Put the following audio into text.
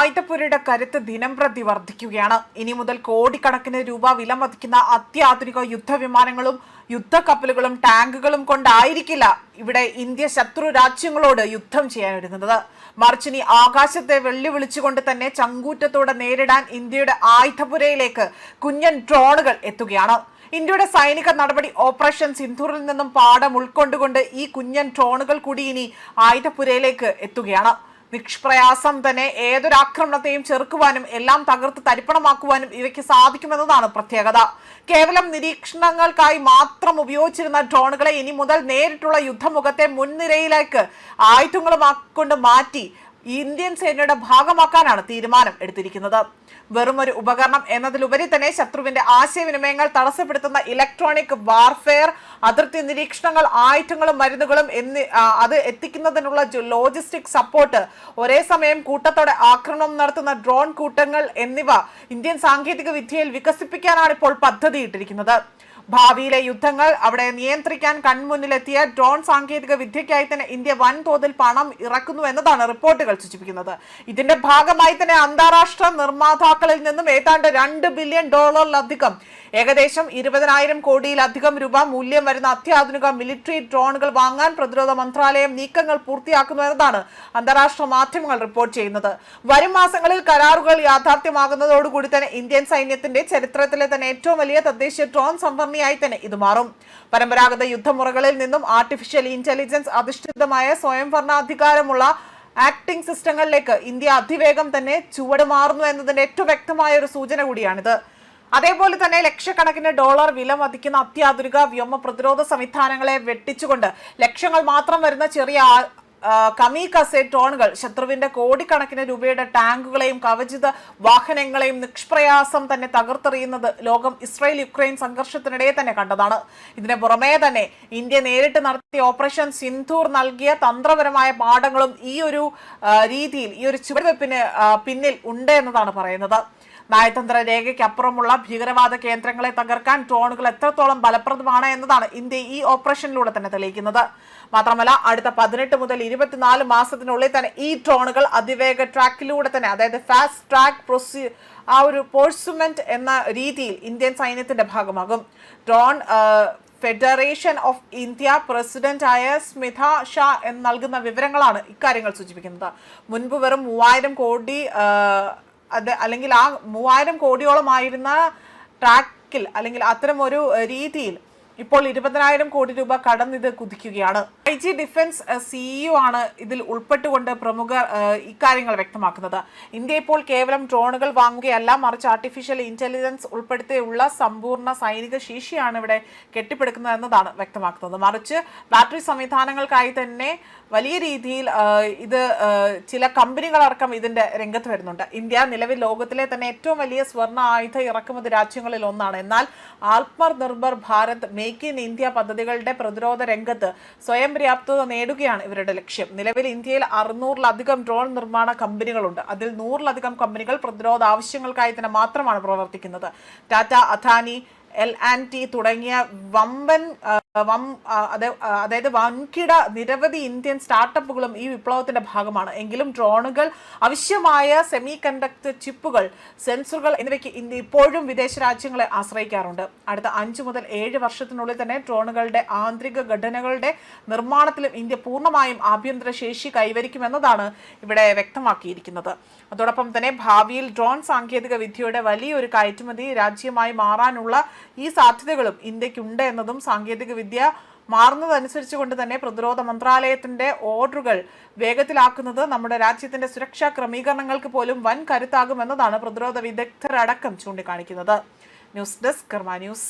ആയുധപ്പുരയുടെ കരുത്ത് ദിനംപ്രതി വർദ്ധിക്കുകയാണ്. ഇനി മുതൽ കോടിക്കണക്കിന് രൂപ വില മതിക്കുന്ന അത്യാധുനിക യുദ്ധവിമാനങ്ങളും യുദ്ധക്കപ്പലുകളും ടാങ്കുകളും കൊണ്ടായിരിക്കില്ല ഇവിടെ ഇന്ത്യ ശത്രു രാജ്യങ്ങളോട് യുദ്ധം ചെയ്യാൻ ഒരുങ്ങുന്നത്. മറിച്ച് ഇനി ആകാശത്തെ വെല്ലുവിളിച്ചുകൊണ്ട് തന്നെ ചങ്കൂറ്റത്തോടെ നേരിടാൻ ഇന്ത്യയുടെ ആയുധപുരയിലേക്ക് കുഞ്ഞൻ ഡ്രോണുകൾ എത്തുകയാണ്. ഇന്ത്യയുടെ സൈനിക നടപടി ഓപ്പറേഷൻ സിന്ധൂറിൽ നിന്നും പാഠം ഉൾക്കൊണ്ടുകൊണ്ട് ഈ കുഞ്ഞൻ ഡ്രോണുകൾ കൂടി ഇനി ആയുധപുരയിലേക്ക് എത്തുകയാണ്. നിഷ്പ്രയാസം തന്നെ ഏതൊരാക്രമണത്തെയും ചെറുക്കുവാനും എല്ലാം തകർത്ത് തരിപ്പണമാക്കുവാനും ഇവയ്ക്ക് സാധിക്കുമെന്നതാണ് പ്രത്യേകത. കേവലം നിരീക്ഷണങ്ങൾക്കായി മാത്രം ഉപയോഗിച്ചിരുന്ന ഡ്രോണുകളെ ഇനി മുതൽ നേരിട്ടുള്ള യുദ്ധമുഖത്തെ മുൻനിരയിലേക്ക് ആയുധങ്ങളുമാക്കൊണ്ട് മാറ്റി ഇന്ത്യൻ സേനയുടെ ഭാഗമാക്കാനാണ് തീരുമാനം എടുത്തിരിക്കുന്നത്. വെറും ഒരു ഉപകരണം എന്നതിലുപരി തന്നെ ശത്രുവിന്റെ ആശയവിനിമയങ്ങൾ തടസ്സപ്പെടുത്തുന്ന ഇലക്ട്രോണിക് വാർഫെയർ, അതിർത്തി നിരീക്ഷണങ്ങൾ, ആയുധങ്ങളും മരുന്നുകളും അത് എത്തിക്കുന്നതിനുള്ള ലോജിസ്റ്റിക് സപ്പോർട്ട്, ഒരേ സമയം കൂട്ടത്തോടെ ആക്രമണം നടത്തുന്ന ഡ്രോൺ കൂട്ടങ്ങൾ എന്നിവ ഇന്ത്യൻ സാങ്കേതിക വിദ്യയിൽ വികസിപ്പിക്കാനാണ് ഇപ്പോൾ പദ്ധതിയിട്ടിരിക്കുന്നത്. ഭാവിയിലെ യുദ്ധങ്ങൾ അവിടെ നിയന്ത്രിക്കാൻ കൺമുന്നിലെത്തിയ ഡ്രോൺ സാങ്കേതിക വിദ്യയ്ക്കായി തന്നെ ഇന്ത്യ വൻതോതിൽ പണം ഇറക്കുന്നു എന്നതാണ് റിപ്പോർട്ടുകൾ സൂചിപ്പിക്കുന്നത്. ഇതിന്റെ ഭാഗമായി തന്നെ അന്താരാഷ്ട്ര നിർമ്മാതാക്കളിൽ നിന്നും ഏതാണ്ട് $2 ബില്യൺ ഏകദേശം 20,000 കോടിയിലധികം രൂപ മൂല്യം വരുന്ന അത്യാധുനിക മിലിറ്ററി ഡ്രോണുകൾ വാങ്ങാൻ പ്രതിരോധ മന്ത്രാലയം നീക്കങ്ങൾ പൂർത്തിയാക്കുന്നു എന്നതാണ് അന്താരാഷ്ട്ര മാധ്യമങ്ങൾ റിപ്പോർട്ട് ചെയ്യുന്നത്. വരും മാസങ്ങളിൽ കരാറുകൾ യാഥാർത്ഥ്യമാകുന്നതോടുകൂടി തന്നെ ഇന്ത്യൻ സൈന്യത്തിന്റെ ചരിത്രത്തിലെ തന്നെ ഏറ്റവും വലിയ തദ്ദേശീയ ഡ്രോൺ സംഭരണിയായി തന്നെ ഇത് മാറും. പരമ്പരാഗത യുദ്ധമുറകളിൽ നിന്നും ആർട്ടിഫിഷ്യൽ ഇന്റലിജൻസ് അധിഷ്ഠിതമായ സ്വയംഭരണാധികാരമുള്ള ആക്ടിംഗ് സിസ്റ്റങ്ങളിലേക്ക് ഇന്ത്യ അതിവേഗം തന്നെ ചുവട് മാറുന്നു എന്നതിന്റെ ഏറ്റവും വ്യക്തമായ ഒരു സൂചന കൂടിയാണിത്. അതേപോലെ തന്നെ ലക്ഷക്കണക്കിന് ഡോളർ വില മതിക്കുന്ന അത്യാധുനിക വ്യോമ പ്രതിരോധ സംവിധാനങ്ങളെ വെട്ടിച്ചുകൊണ്ട് ലക്ഷങ്ങൾ മാത്രം വരുന്ന ചെറിയ കമീകസെ ഡ്രോണുകൾ ശത്രുവിന്റെ കോടിക്കണക്കിന് രൂപയുടെ ടാങ്കുകളെയും കവചിത വാഹനങ്ങളെയും നിഷ്പ്രയാസം തന്നെ തകർത്തെറിയുന്നത് ലോകം ഇസ്രായേൽ യുക്രൈൻ സംഘർഷത്തിനിടെ തന്നെ കണ്ടതാണ്. ഇതിന് പുറമേ തന്നെ ഇന്ത്യ നേരിട്ട് നടത്തിയ ഓപ്പറേഷൻ സിന്ധൂർ നൽകിയ തന്ത്രപരമായ പാഠങ്ങളും ഈ ഒരു രീതിയിൽ ഈ ഒരു ചുവടുവെപ്പിന് പിന്നിൽ ഉണ്ട് എന്നതാണ് പറയുന്നത്. നയതന്ത്ര രേഖയ്ക്കപ്പുറമുള്ള ഭീകരവാദ കേന്ദ്രങ്ങളെ തകർക്കാൻ ഡ്രോണുകൾ എത്രത്തോളം ഫലപ്രദമാണ് എന്നതാണ് ഇന്ത്യ ഈ ഓപ്പറേഷനിലൂടെ തന്നെ തെളിയിക്കുന്നത്. മാത്രമല്ല അടുത്ത 18 മുതൽ 24 മാസത്തിനുള്ളിൽ തന്നെ ഈ ഡ്രോണുകൾ അതിവേഗ ട്രാക്കിലൂടെ തന്നെ, അതായത് ഫാസ്റ്റ് ട്രാക്ക് പോഴ്സുമെന്റ് എന്ന രീതിയിൽ ഇന്ത്യൻ സൈന്യത്തിന്റെ ഭാഗമാകും. ഡ്രോൺ ഫെഡറേഷൻ ഓഫ് ഇന്ത്യ പ്രസിഡന്റായ സ്മിത ഷാ നൽകുന്ന വിവരങ്ങളാണ് ഇക്കാര്യങ്ങൾ സൂചിപ്പിക്കുന്നത്. മുൻപ് വെറും 3,000 കോടി അല്ലെങ്കിൽ ആ 3,000 കോടിയോളമായിരുന്ന ട്രാക്കിൽ അല്ലെങ്കിൽ അത്തരം ഒരു രീതിയിൽ ഇപ്പോൾ 20,000 കോടി രൂപ കടന്നിത് കുതിക്കുകയാണ്. IG ഡിഫൻസ് CEO ആണ് ഇതിൽ ഉൾപ്പെട്ടുകൊണ്ട് പ്രമുഖർ ഇക്കാര്യങ്ങൾ വ്യക്തമാക്കുന്നത്. ഇന്ത്യ ഇപ്പോൾ കേവലം ഡ്രോണുകൾ വാങ്ങുകയല്ല, മറിച്ച് ആർട്ടിഫിഷ്യൽ ഇന്റലിജൻസ് ഉൾപ്പെടുത്തിയുള്ള സമ്പൂർണ്ണ സൈനിക ശേഷിയാണ് ഇവിടെ കെട്ടിപ്പടുക്കുന്നത് എന്നതാണ് വ്യക്തമാക്കുന്നത്. മറിച്ച് ബാറ്ററി സംവിധാനങ്ങൾക്കായി തന്നെ വലിയ രീതിയിൽ ഇത് ചില കമ്പനികളടക്കം ഇതിന്റെ രംഗത്ത് വരുന്നുണ്ട്. ഇന്ത്യ നിലവിൽ ലോകത്തിലെ തന്നെ ഏറ്റവും വലിയ സ്വർണ്ണ ആയുധ ഇറക്കുമതി രാജ്യങ്ങളിൽ ഒന്നാണ്. എന്നാൽ Atmanirbhar Bharat, make in India പദ്ധതികളുടെ പ്രതിരോധ രംഗത്ത് സ്വയം പര്യാപ്തത നേടുകയാണ് ഇവരുടെ ലക്ഷ്യം. നിലവിൽ ഇന്ത്യയിൽ 600-ലധികം ഡ്രോൺ നിർമ്മാണ കമ്പനികളുണ്ട്. അതിൽ 100-ലധികം കമ്പനികൾ പ്രതിരോധ ആവശ്യങ്ങൾക്കായി തന്നെ മാത്രമാണ് പ്രവർത്തിക്കുന്നത്. ടാറ്റ, അദാനി, L&T തുടങ്ങിയ അതായത് വൻകിട നിരവധി ഇന്ത്യൻ സ്റ്റാർട്ടപ്പുകളും ഈ വിപ്ലവത്തിന്റെ ഭാഗമാണ്. എങ്കിലും ഡ്രോണുകൾ ആവശ്യമായ സെമി കണ്ടക്ടർ ചിപ്പുകൾ, സെൻസറുകൾ എന്നിവയ്ക്ക് ഇന്ത്യ ഇപ്പോഴും വിദേശ രാജ്യങ്ങളെ ആശ്രയിക്കാറുണ്ട്. അടുത്ത 5 മുതൽ 7 വർഷത്തിനുള്ളിൽ തന്നെ ഡ്രോണുകളുടെ ആന്തരിക ഘടനകളുടെ നിർമ്മാണത്തിലും ഇന്ത്യ പൂർണ്ണമായും ആഭ്യന്തര ശേഷി കൈവരിക്കുമെന്നതാണ് ഇവിടെ വ്യക്തമാക്കിയിരിക്കുന്നത്. അതോടൊപ്പം തന്നെ ഭാവിയിൽ ഡ്രോൺ സാങ്കേതിക വിദ്യയുടെ വലിയൊരു കയറ്റുമതി രാജ്യമായി മാറാനുള്ള ഈ സാധ്യതകളും ഇന്ത്യക്കുണ്ട് എന്നതും സാങ്കേതിക വിദ്യ മാറുന്നതനുസരിച്ച് കൊണ്ട് തന്നെ പ്രതിരോധ മന്ത്രാലയത്തിന്റെ ഓർഡറുകൾ വേഗത്തിലാക്കുന്നത് നമ്മുടെ രാജ്യത്തിന്റെ സുരക്ഷാ ക്രമീകരണങ്ങൾക്ക് പോലും വൻ കരുത്താകുമെന്നതാണ് പ്രതിരോധ വിദഗ്ധരടക്കം ചൂണ്ടിക്കാണിക്കുന്നത്. ന്യൂസ് ഡെസ്ക് കർമ്മ ന്യൂസ്.